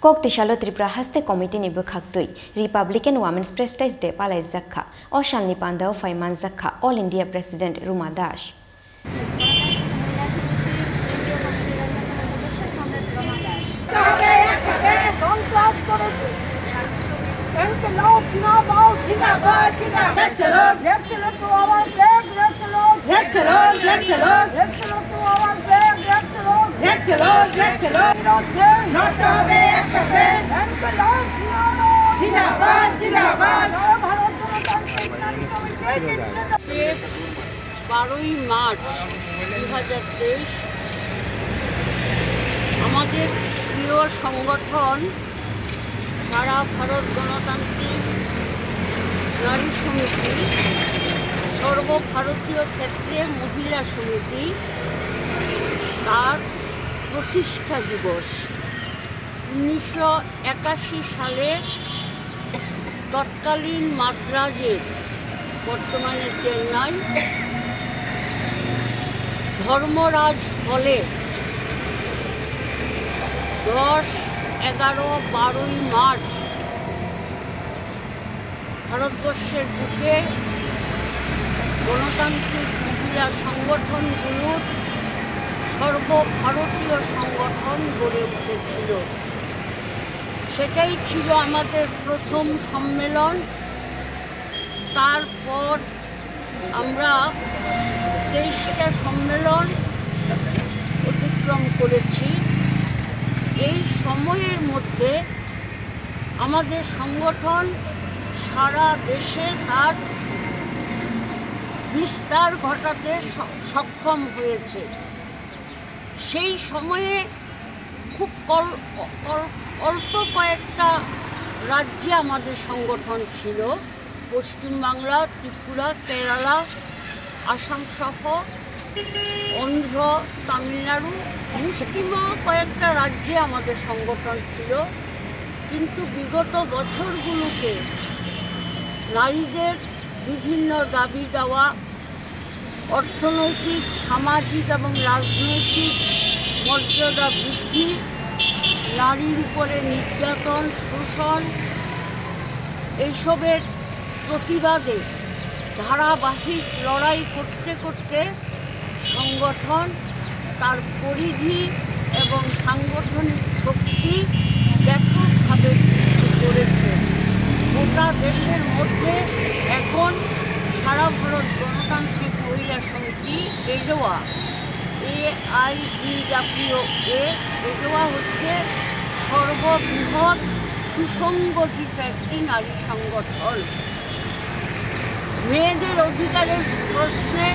Koktisalo Tripura haste committee ni bukhaktui Republican Women's Prestige de palai zakha Oshalni Pandao Faiman zakha All India President Ruma Dash বারোই March 2023 আমাদের প্রিয় সংগঠন সারা ভারত গণতান্ত্রিক নারী সমিতি সর্বভারতীয় ক্ষেত্রে মহিলা সমিতি তার প্রতিষ্ঠা দিবস 1981 সালে তৎকালীন মাদ্রাজের বর্তমানে চেন্নাই ধর্মরাজ হলে 10, 11, 12ই মার্চ ভারতবর্ষের বুকে গণতান্ত্রিক মহিলা সংগঠনগুলোর সর্বভারতীয় সংগঠন গড়ে উঠেছিল। সেটাই ছিল আমাদের প্রথম সম্মেলন। তারপর আমরা 23টা সম্মেলন অতিক্রম করেছি। এই সময়ের মধ্যে আমাদের সংগঠন সারা দেশে তার বিস্তার ঘটাতে সক্ষম হয়েছে। সেই সময়ে খুব অল্প কয়েকটা রাজ্যে আমাদের সংগঠন ছিল, পশ্চিমবাংলা, ত্রিপুরা, কেরালা, আসাম সহ অন্ধ্র, তামিলনাড়ু, মুষ্টিমেয় কয়েকটা রাজ্যে আমাদের সংগঠন ছিল। কিন্তু বিগত বছরগুলোতে নারীদের বিভিন্ন দাবি দেওয়া, অর্থনৈতিক, সামাজিক এবং রাজনৈতিক মর্যাদা বৃদ্ধি, নারীর উপরে নির্যাতন, শোষণ, এইসবের প্রতিবাদে ধারাবাহিক লড়াই করতে করতে সংগঠন তার পরিধি এবং সাংগঠনিক শক্তি ব্যাপকভাবে বৃদ্ধি করেছে। গোটা দেশের মধ্যে এখন সারা ভারত গণতান্ত্রিক মহিলা সমিতি এডোয়া এডোয়া হচ্ছে সর্ববৃহৎ সুসংগঠিত একটি নারী সংগঠন। মেয়েদের অধিকারের প্রশ্নে,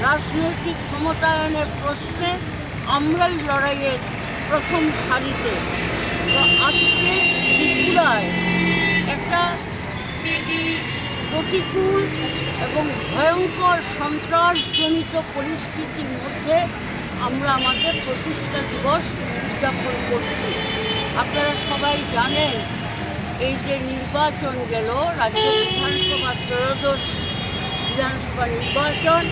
রাজনৈতিক ক্ষমতায়নের প্রশ্নে আমরাই লড়াইয়ের প্রথম সারিতে। তো আজকে ত্রিপুরায় একটা প্রতিকূল এবং ভয়ঙ্কর সন্ত্রাসজনিত পরিস্থিতির মধ্যে আমরা আমাদের প্রতিষ্ঠা দিবস উদযাপন করছি। আপনারা সবাই জানেন, এই যে নির্বাচন গেল, রাজ্য বিধানসভা 13দশ বিধানসভা নির্বাচন,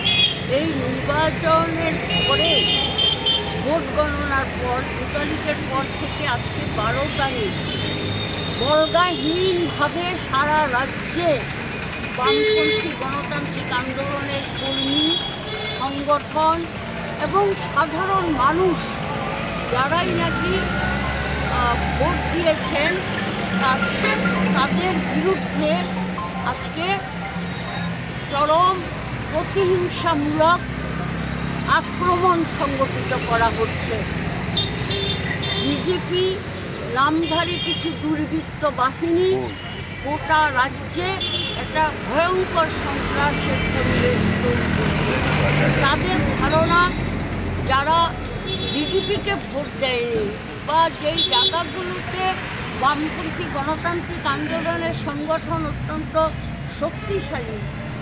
এই নির্বাচনের পরে ভোট গণনার পর 2 তারিখের পর থেকে আজকে 12 তারিখ বলগাহীনভাবে সারা রাজ্যে বামপন্থী গণতান্ত্রিক আন্দোলনের কর্মী, সংগঠন এবং সাধারণ মানুষ যারাই নাকি ভোট দিয়েছেন তাদের বিরুদ্ধে আজকে চরম প্রতিহিংসামূলক আক্রমণ সংগঠিত করা হচ্ছে। বিজেপি নামধারী কিছু দুর্বৃত্ত বাহিনী গোটা রাজ্যে একটা ভয়ঙ্কর সন্ত্রাসের পরিবেশ তৈরি করছে। তাদের ধারণা, যারা বিজেপিকে ভোট দেয়নি বা যেই জায়গাগুলোতে বামপন্থী গণতান্ত্রিক আন্দোলনের সংগঠন অত্যন্ত শক্তিশালী,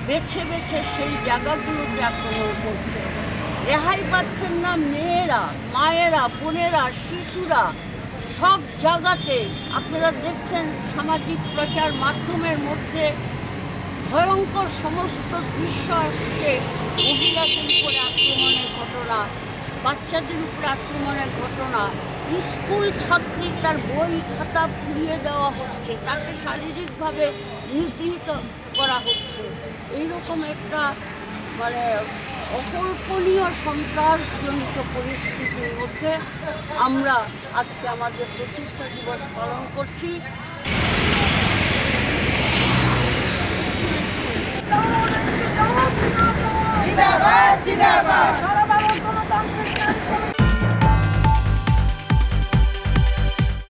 বেছে বেছে সেই জায়গাগুলোতে আক্রমণ করছে। রেহাই পাচ্ছেন না মেয়েরা, মায়েরা, বোনেরা, শিশুরা। সব জায়গাতে আপনারা দেখছেন সামাজিক প্রচার মাধ্যমের মধ্যে ভয়ঙ্কর সমস্ত দৃশ্য আসছে। মহিলাদের উপরে আক্রমণের ঘটনা, বাচ্চাদের উপরে আক্রমণের ঘটনা, স্কুল ছাত্রী তার বই খাতা পুড়িয়ে দেওয়া হচ্ছে, তাকে শারীরিকভাবে নিগৃহীত করা হচ্ছে। এইরকম একটা মানে অকল্পনীয় সন্ত্রাসজনিত পরিস্থিতির মধ্যে আমরা আজকে আমাদের প্রতিষ্ঠা দিবস পালন করছি। জিন্দাবাদ জিন্দাবাদ।